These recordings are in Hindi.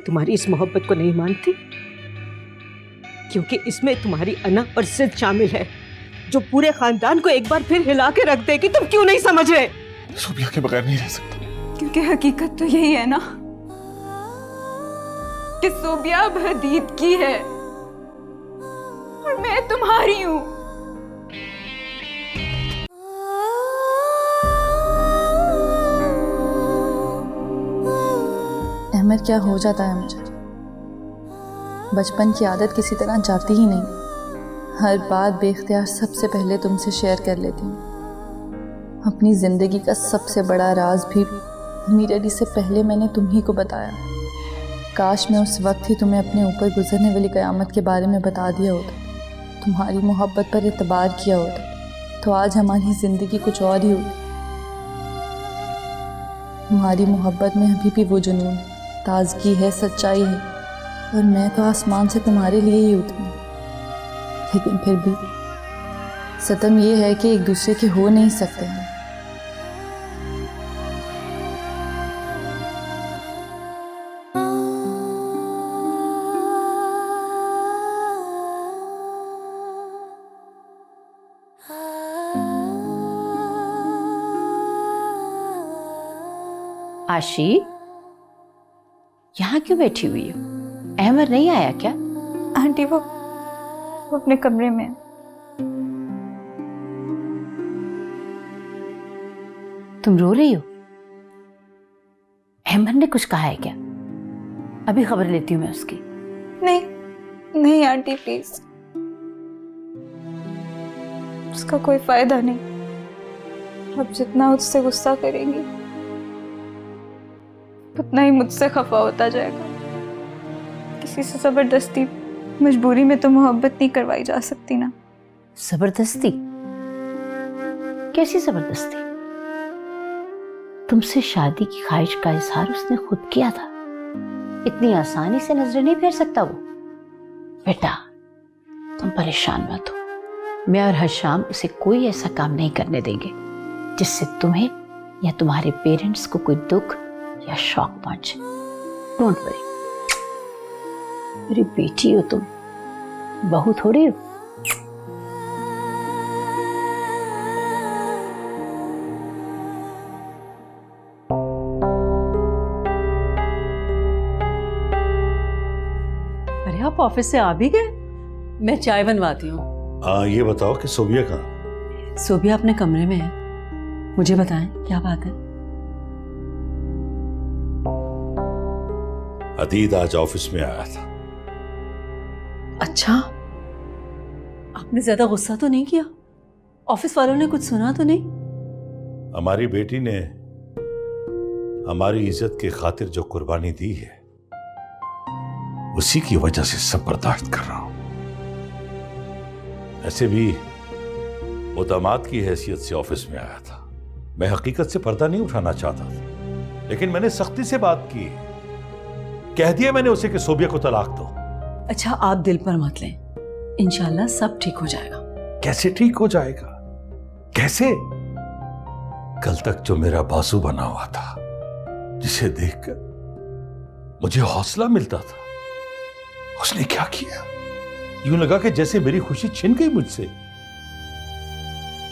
तुम्हारी इस मोहब्बत को नहीं मानती, क्योंकि इसमें तुम्हारी अना और सिद्ध शामिल है, जो पूरे खानदान को एक बार फिर हिला के रख देगी। तुम क्यों नहीं समझ रहे? सोबिया के बगैर नहीं रह सकता। क्योंकि हकीकत तो यही है ना कि सोबिया अब हदीद की है और मैं तुम्हारी हूं। अहमद, क्या हो जाता है मुझे? बचपन की आदत किसी तरह जाती ही नहीं। हर बात बेख्तियार सबसे पहले तुमसे शेयर कर लेती हूँ। अपनी ज़िंदगी का सबसे बड़ा राज भी मीरडी से पहले मैंने तुम ही को बताया। काश मैं उस वक्त ही तुम्हें अपने ऊपर गुजरने वाली क़यामत के बारे में बता दिया होता, तुम्हारी मोहब्बत पर एतबार किया होता, तो आज हमारी ज़िंदगी कुछ और ही होती। तुम्हारी मोहब्बत में अभी भी वो जुनून, ताजगी है, सच्चाई है, और मैं तो आसमान से तुम्हारे लिए ही उतरी। लेकिन फिर भी सतम ये है कि एक दूसरे के हो नहीं सकते हैं। आशी, यहाँ क्यों बैठी हुई हो? अहमद नहीं आया क्या? आंटी वो अपने कमरे में है। तुम रो रही हो? अहमद ने कुछ कहा है क्या? अभी खबर लेती हूँ मैं उसकी। नहीं नहीं आंटी प्लीज, उसका कोई फायदा नहीं। अब जितना मुझसे गुस्सा करेंगी उतना ही मुझसे खफा होता जाएगा। किसी से जबरदस्ती मजबूरी में तो मोहब्बत नहीं करवाई जा सकती ना। जबरदस्ती? कैसी जबरदस्ती? तुमसे शादी की ख्वाहिश का इजहार उसने खुद किया था। इतनी आसानी से नजरें नहीं फेर सकता वो। बेटा, तुम परेशान मत हो। मैं और हशाम उसे कोई ऐसा काम नहीं करने देंगे जिससे तुम्हें या तुम्हारे पेरेंट्स को कोई दुख या शौक पहुंचे। Don't worry. मेरी बेटी हो तुम, बहू थोड़ी हो। अरे आप ऑफिस से आ भी गए? मैं चाय बनवाती हूँ। हाँ, ये बताओ कि सोबिया कहाँ? सोबिया अपने कमरे में है। मुझे बताएं क्या बात है? अदीद आज ऑफिस में आया था। अच्छा, आपने ज्यादा गुस्सा तो नहीं किया? ऑफिस वालों ने कुछ सुना तो नहीं? हमारी बेटी ने हमारी इज्जत की खातिर जो कुर्बानी दी है, उसी की वजह से सब बर्दाश्त कर रहा हूं। ऐसे भी वो दामाद की हैसियत से ऑफिस में आया था। मैं हकीकत से पर्दा नहीं उठाना चाहता था, लेकिन मैंने सख्ती से बात की। कह दिया मैंने उसे कि सोबिया को तलाक दो। अच्छा, आप दिल पर मत लें, इंशाल्लाह सब ठीक हो जाएगा। कैसे ठीक हो जाएगा? कैसे? कल तक जो मेरा बाजू बना हुआ था, जिसे देखकर मुझे हौसला मिलता था, उसने क्या किया? यूं लगा कि जैसे मेरी खुशी छिन गई मुझसे।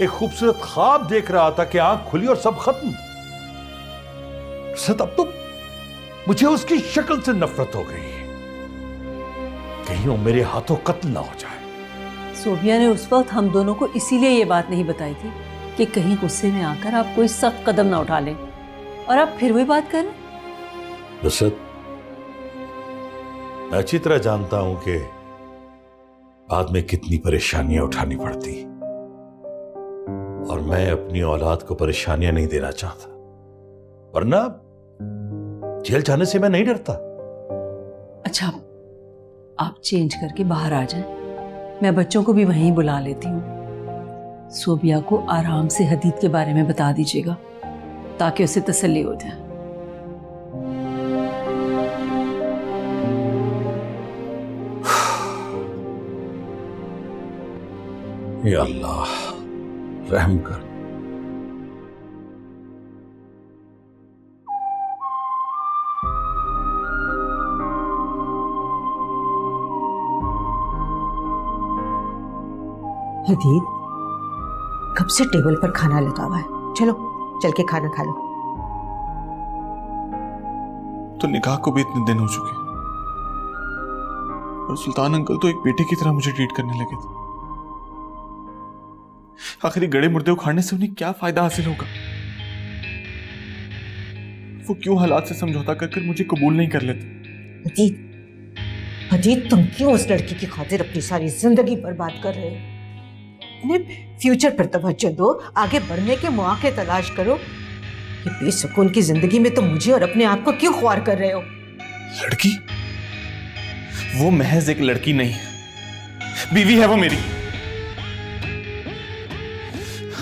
एक खूबसूरत ख्वाब देख रहा था कि आंख खुली और सब खत्म। अब तो मुझे उसकी शक्ल से नफरत हो गई है। कहीं वो मेरे हाथों कत्ल ना हो जाए। सोबिया ने उस वक्त हम दोनों को इसीलिए ये बात नहीं बताई थी कि कहीं गुस्से में आकर आप कोई सख्त कदम ना उठा लें, और आप फिर वही बात कर रहे हैं। नुसरत, मैं अच्छी तरह जानता हूं कि बाद में कितनी परेशानियां उठानी पड़ती, और मैं अपनी औलाद को परेशानियां नहीं देना चाहता, वरना जेल जाने से मैं नहीं डरता। अच्छा, आप चेंज करके बाहर आ जाएं, मैं बच्चों को भी वहीं बुला लेती हूँ। सोबिया को आराम से हदीद के बारे में बता दीजिएगा ताकि उसे तसल्ली हो जाए। या अल्लाह, रहम कर। हदीद, कब से टेबल पर खाना लगा हुआ है, चलो चल के खाना खा लो। तो निकाह को भी इतने दिन हो चुके और सुल्तान अंकल तो एक बेटे की तरह मुझे ट्रीट करने लगे थे। आखिर गड़े मुर्दे उखाड़ने से उन्हें क्या फायदा हासिल होगा? वो क्यों हालात से समझौता कर मुझे कबूल नहीं कर लेते? हदीद, हदीद, तुम क्यों उस लड़की की खातिर अपनी सारी जिंदगी बर्बाद कर रहे हो? अपने फ्यूचर पर तवज्जो दो, आगे बढ़ने के मौके तलाश करो। ये बेसुकून की जिंदगी में तुम मुझे और अपने आप को क्यों ख्वार कर रहे हो? लड़की? वो महज एक लड़की नहीं है, बीवी है वो मेरी।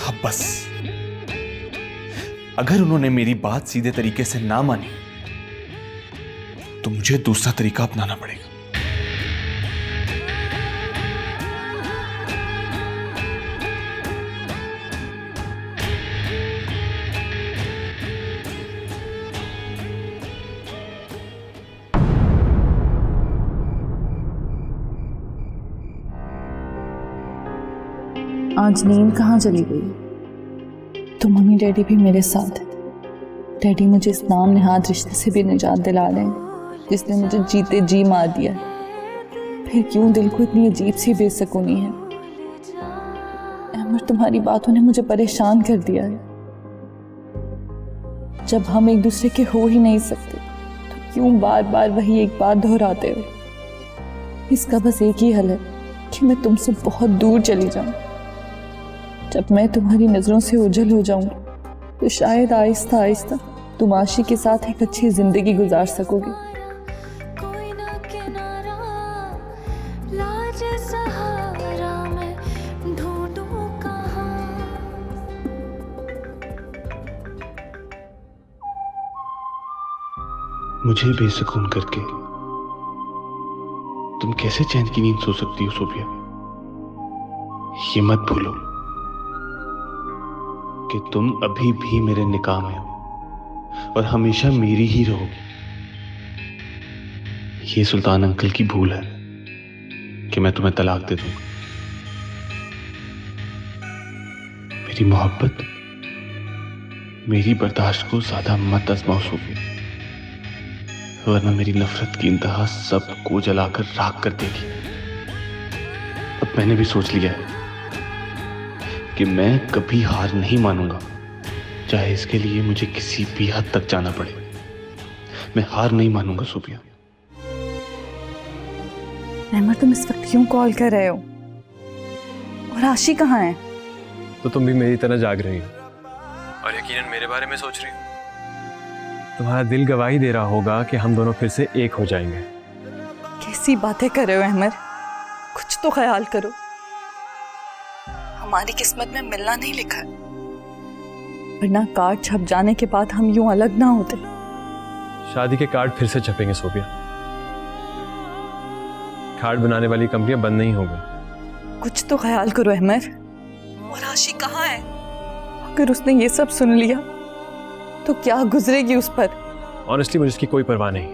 अब बस, अगर उन्होंने मेरी बात सीधे तरीके से ना मानी तो मुझे दूसरा तरीका अपनाना पड़ेगा। आज नींद कहाँ चली गई? तो मम्मी डैडी भी मेरे साथ हैं। डैडी मुझे इस नाम नेहाद रिश्ते से भी निजात दिला रहे हैं जिसने मुझे जीते जी मार दिया। फिर क्यों दिल को इतनी अजीब सी बेसुकूनी है? अहमद, तुम्हारी बातों ने मुझे परेशान कर दिया है। जब हम एक दूसरे के हो ही नहीं सकते तो क्यों बार बार वही एक बात दोहराते हो? इसका बस एक ही हल है कि मैं तुमसे बहुत दूर चली जाऊं। जब मैं तुम्हारी नजरों से ओझल हो जाऊंगी तो शायद आहिस्ता आहिस्ता तुम आशी के साथ एक अच्छी जिंदगी गुजार सकोगे। कोई ना किनारा, लाज सहारा मैं ढूंढूं कहाँ। मुझे बेसुकून करके तुम कैसे चैन की नींद सो सकती हो सोफिया? ये मत भूलो कि तुम अभी भी मेरे निकाह में हो और हमेशा मेरी ही रहोगी। ये सुल्तान अंकल की भूल है कि मैं तुम्हें तलाक दे दूंगा। मेरी मोहब्बत, मेरी बर्दाश्त को ज्यादा मत आजमाओ सोफिया, वरना मेरी नफरत की इंतहा सबको जलाकर राख कर देगी। अब मैंने भी सोच लिया है कि मैं कभी हार नहीं मानूंगा, चाहे इसके लिए मुझे किसी भी हद तक जाना पड़े। मैं हार नहीं मानूंगा सोफिया। अहमद, तुम इस वक्त क्यों कॉल कर रहे हो? और आशी कहाँ है? तो तुम भी मेरी तरह जाग रही हो और यकीनन मेरे बारे में सोच रही हो। तुम्हारा दिल गवाही दे रहा होगा कि हम दोनों फिर से एक हो जाएंगे। कैसी बातें कर रहे हो अहमद? कुछ तो ख्याल करो। हमारी किस्मत में मिलना नहीं लिखा है, वरना कार्ड छप जाने के बाद हम यूं अलग ना होते। शादी के कार्ड फिर से छपेंगे सोफिया। कार्ड बनाने वाली कंपनियां बंद नहीं हो गई। कुछ तो ख्याल करो अहमद। और आशी कहाँ है? अगर उसने ये सब सुन लिया तो क्या गुजरेगी उस पर? ऑनेस्टली मुझे इसकी कोई परवाह नहीं,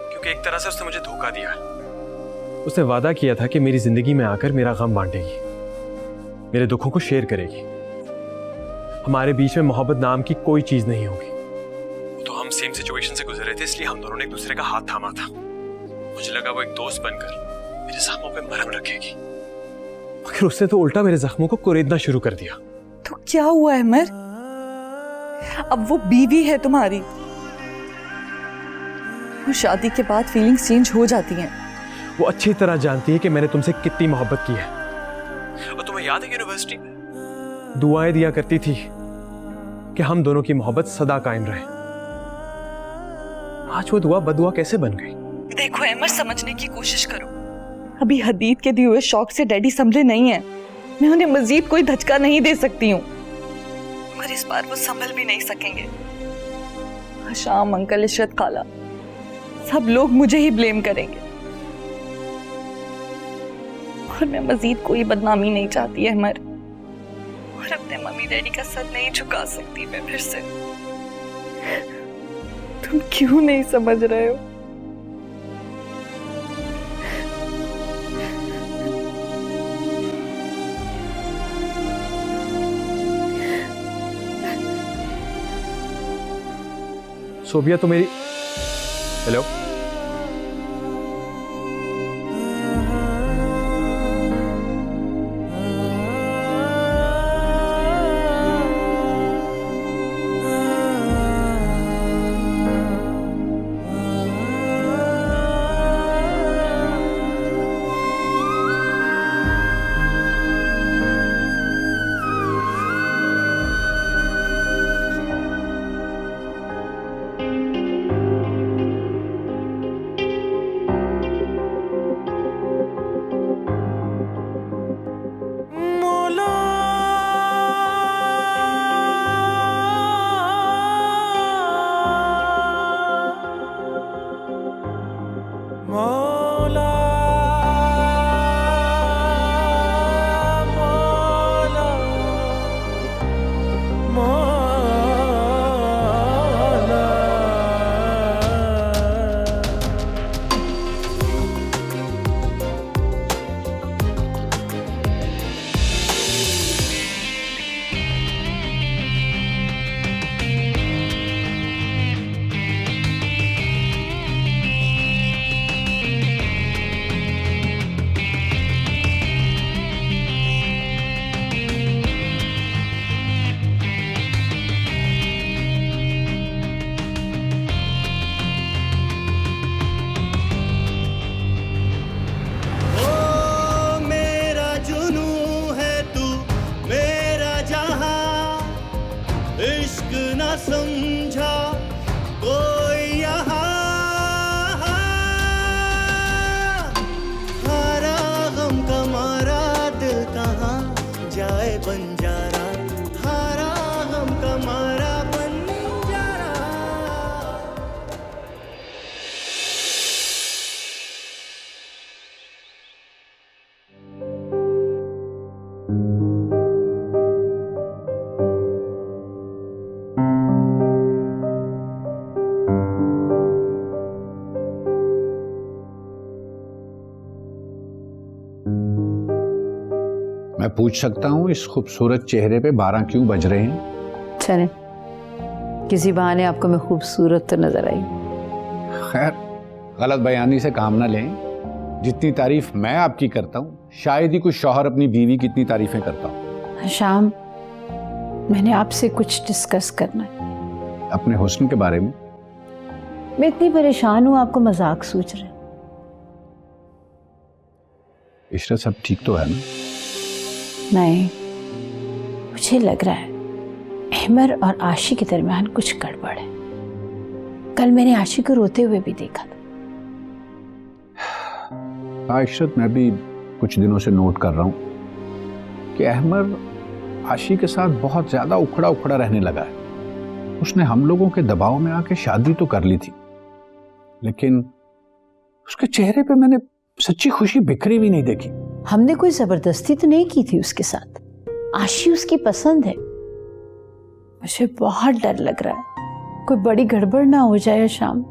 क्योंकि एक तरह से उसने मुझे धोखा दिया। उसने वादा किया था कि मेरी जिंदगी में आकर मेरा गम बांटेगी, मेरे दुखों को शेयर करेगी। हमारे बीच में मोहब्बत नाम की कोई चीज नहीं होगी। तो हम सेम सिचुएशन से गुजर रहे थे, इसलिए हम दोनों ने एक दूसरे का हाथ थामा था। मुझे लगा वो एक दोस्त बनकर मेरे जख्मों पे मरहम रखेगी, मगर उसने तो उल्टा मेरे जख्मों को कुरेदना शुरू कर दिया। तो क्या हुआ अहमद? अब वो बीवी है तुम्हारी। वो शादी के बाद फीलिंग्स चेंज हो जाती हैं। वो अच्छी तरह जानती है कि मैंने तुमसे कितनी मोहब्बत की है। और तुम्हें याद है यूनिवर्सिटी में दुआएं दिया करती थी कि हम दोनों की मोहब्बत सदा कायम रहे। आज वो दुआ बदुआ कैसे बन गई? देखो अहमद, समझने की कोशिश करो। अभी हदीद के दिए हुए शौक से डैडी संभले नहीं है। मैं उन्हें मजीद कोई धचका नहीं दे सकती हूँ, मगर इस बार वो संभल भी नहीं सकेंगे। शाम, अंकल, इशरत खाला, सब लोग मुझे ही ब्लेम करेंगे और मैं मजीद कोई बदनामी नहीं चाहती अहमद। और अपने मम्मी डैडी का सर नहीं झुका सकती मैं फिर से। तुम क्यों नहीं समझ रहे हो? सोबिया तो मेरी। हेलो, समझा कोई यहाँ, हारा गम का मारा दिल कहाँ जाए बंजारा, हारा गम का मारा बंजारा। मैं पूछ सकता हूँ इस खूबसूरत चेहरे पे 12 क्यों बज रहे हैं? चले, किसी बहाने आपको मैं खूबसूरत तो नजर आई। खैर, गलत बयानी से काम ना लें। जितनी तारीफ मैं आपकी करता हूँ शायद ही कोई शौहर अपनी बीवी की इतनी तारीफें करता हूँ। शाम, मैंने आपसे कुछ डिस्कस करना है। अपने हुस्न के बारे में? मैं इतनी परेशान हूँ, आपको मजाक सूझ रहे। इशरत, सब ठीक तो है ना? नहीं, मुझे लग रहा है अहमर और आशी के दरमियान कुछ गड़बड़ है। कल मैंने आशी को रोते हुए भी देखा था। हाँ इशरत, मैं भी कुछ दिनों से नोट कर रहा हूँ कि अहमर आशी के साथ बहुत ज्यादा उखड़ा उखड़ा रहने लगा है। उसने हम लोगों के दबाव में आके शादी तो कर ली थी, लेकिन उसके चेहरे पे मैंने सच्ची खुशी बिखरी भी नहीं देखी। हमने कोई जबरदस्ती तो नहीं की थी उसके साथ। आशी उसकी पसंद है। मुझे बहुत डर लग रहा है कोई बड़ी गड़बड़ ना हो जाए। शाम,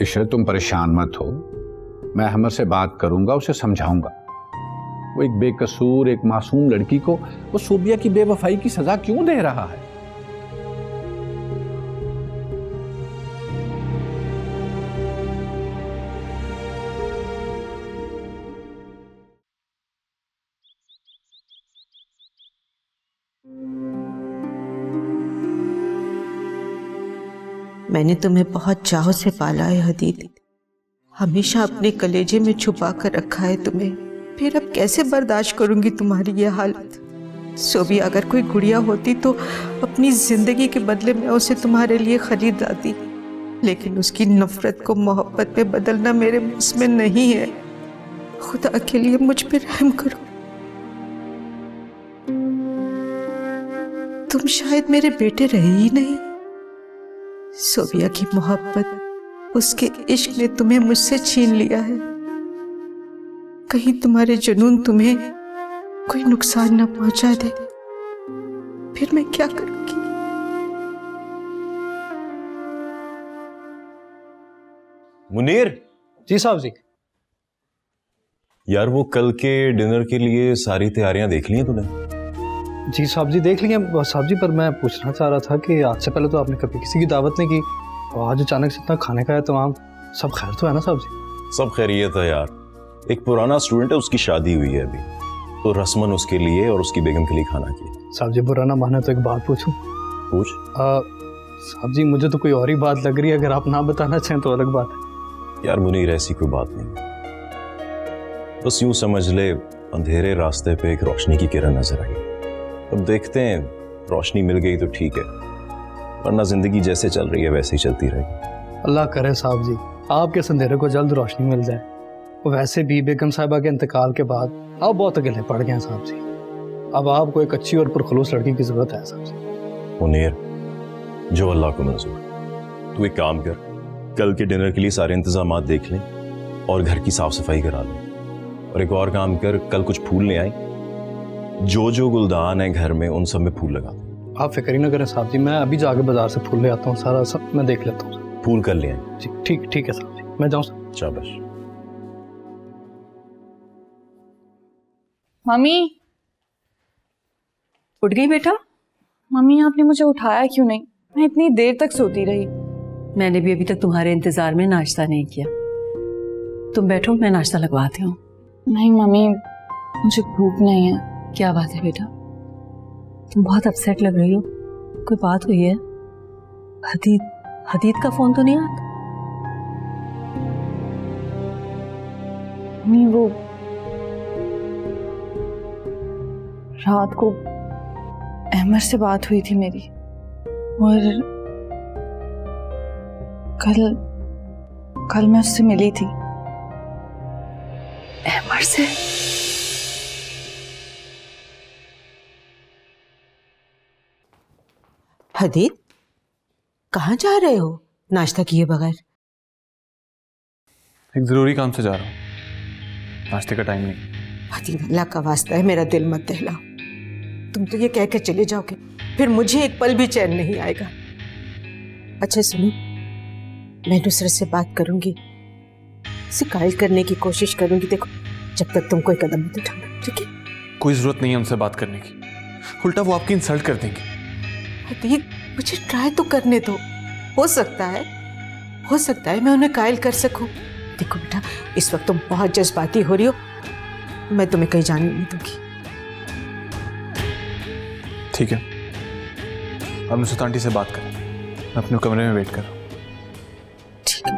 इशरत, तुम परेशान मत हो। मैं अहमर से बात करूंगा, उसे समझाऊंगा। वो एक बेकसूर, एक मासूम लड़की को वो सोबिया की बेवफाई की सजा क्यों दे रहा है? मैंने तुम्हें बहुत चाव से पाला है हदीद, हमेशा अपने कलेजे में छुपा कर रखा है तुम्हें। फिर अब कैसे बर्दाश्त करूंगी तुम्हारी ये हालत। सोबिया अगर कोई गुड़िया होती तो अपनी जिंदगी के बदले में उसे तुम्हारे लिए खरीद लाती, लेकिन उसकी नफरत को मोहब्बत में बदलना मेरे बस में नहीं है। खुदा के लिए मुझ पर रहम करो। तुम शायद मेरे बेटे रहे ही नहीं। सोबिया की मोहब्बत, उसके इश्क ने तुम्हें मुझसे छीन लिया है। कहीं तुम्हारे जुनून तुम्हें कोई नुकसान न पहुंचा दे, फिर मैं क्या करूंगी? मुनीर। जी साहब जी। यार, वो कल के डिनर के लिए सारी तैयारियां देख ली हैं तूने? जी साहब जी, देख लिया साहब जी, पर मैं पूछना चाह रहा था कि आज से पहले तो आपने कभी किसी की दावत नहीं की, आज अचानक से इतना खाने का एहतमाम, सब खैर तो है ना साहब जी? सब खैरियत है यार। एक पुराना स्टूडेंट है, उसकी शादी हुई है अभी, तो रस्मन उसके लिए और उसकी बेगम के लिए खाना किया। साहब जी बुरा ना माने तो एक बात पूछूं? पूछ। साहब जी मुझे तो कोई और ही बात लग रही है, अगर आप ना बताना चाहें तो अलग बात है। यार मुनीर, ऐसी कोई बात नहीं, बस यूं समझ ले अंधेरे रास्ते पे एक रोशनी की किरण नजर आई। अब देखते हैं, रोशनी मिल गई तो ठीक है, वरना जिंदगी जैसे चल रही है वैसे ही चलती रहेगी। अल्लाह करे साहब जी आपके इस अंधेरे को जल्द रोशनी मिल जाए। वैसे भी बेगम साहिबा के इंतकाल के बाद आप बहुत अकेले पड़ गए हैं साहब जी। अब आपको एक अच्छी और पुरखलूस लड़की की जरूरत है साहब जी। मुनीर, जो अल्लाह को मंजूर। तू एक काम कर, कल के डिनर के लिए सारे इंतजाम देख लें और घर की साफ सफाई करा लें। और एक और काम कर, कल कुछ फूल ले आई, जो गुलदान है घर में उन सब में फूल लगा दे। आप फिक्र ही ना करें साहब जी, मैं अभी जाके बाजार से फूल ले आता हूँ, सारा सब मैं देख लेता हूँ। फूल कर ले आई जी ठीक है साहब जी, मैं जाऊँ साहब? शाबाश। मम्मी, उठ गई बेटा? मम्मी आपने मुझे उठाया क्यों नहीं? मैं इतनी देर तक सोती रही। मैंने भी अभी तक तुम्हारे इंतजार में नाश्ता नहीं किया। तुम बैठो, मैं नाश्ता लगवाती हूँ। नहीं मम्मी, मुझे भूख नहीं है। क्या बात है बेटा, तुम बहुत अपसेट लग रही हो, कोई बात हुई है? हदीद का फोन तो नहीं आता? मम्मी वो रात को अहमद से बात हुई थी मेरी, और कल मैं उससे मिली थी। अहमद से? हदीद, कहाँ जा रहे हो नाश्ता किए बगैर? एक जरूरी काम से जा रहा हूँ, नाश्ते का टाइम नहीं। हदीद, अल्लाह का वास्ता है मेरा दिल मत दहलाओ। तुम तो ये कह कर चले जाओगे, फिर मुझे एक पल भी चैन नहीं आएगा। अच्छा सुनो, मैं नुसरत से बात करूंगी, उसे कायल करने की कोशिश करूंगी। देखो, जब तक तुम कोई कदम मत उठाना, ठीक है? कोई जरूरत नहीं है उनसे बात करने की, उल्टा वो आपकी इंसल्ट कर देंगे। हदीद, मुझे ट्राई तो करने दो, हो सकता है मैं उन्हें कायल कर सकूं। देखो बेटा, इस वक्त तुम बहुत जज्बाती हो रही हो, मैं तुम्हें कहीं जाने नहीं दूंगी। ठीक है, अब नुसरत आंटी से बात करें, मैं अपने कमरे में वेट कर रहा हूँ। ठीक है।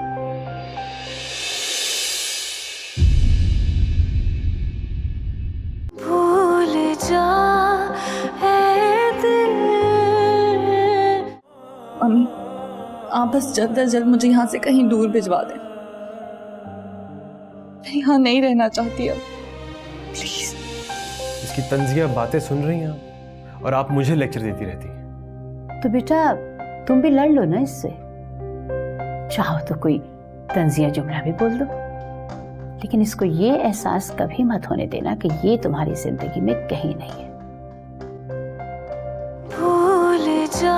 भूल जा ऐ दिल। मम्मी, आप बस जल्द से जल्द मुझे यहाँ से कहीं दूर भिजवा दें। मैं यहाँ नहीं रहना चाहती अब, प्लीज। इसकी तंजिया बातें सुन रही हैं आप, और आप मुझे लेक्चर देती रहती हैं। तो बेटा तुम भी लड़ लो ना इससे, चाहो तो कोई तंजिया जुमला भी बोल दो, लेकिन इसको ये एहसास कभी मत होने देना कि ये तुम्हारी जिंदगी में कहीं नहीं है। भूल जा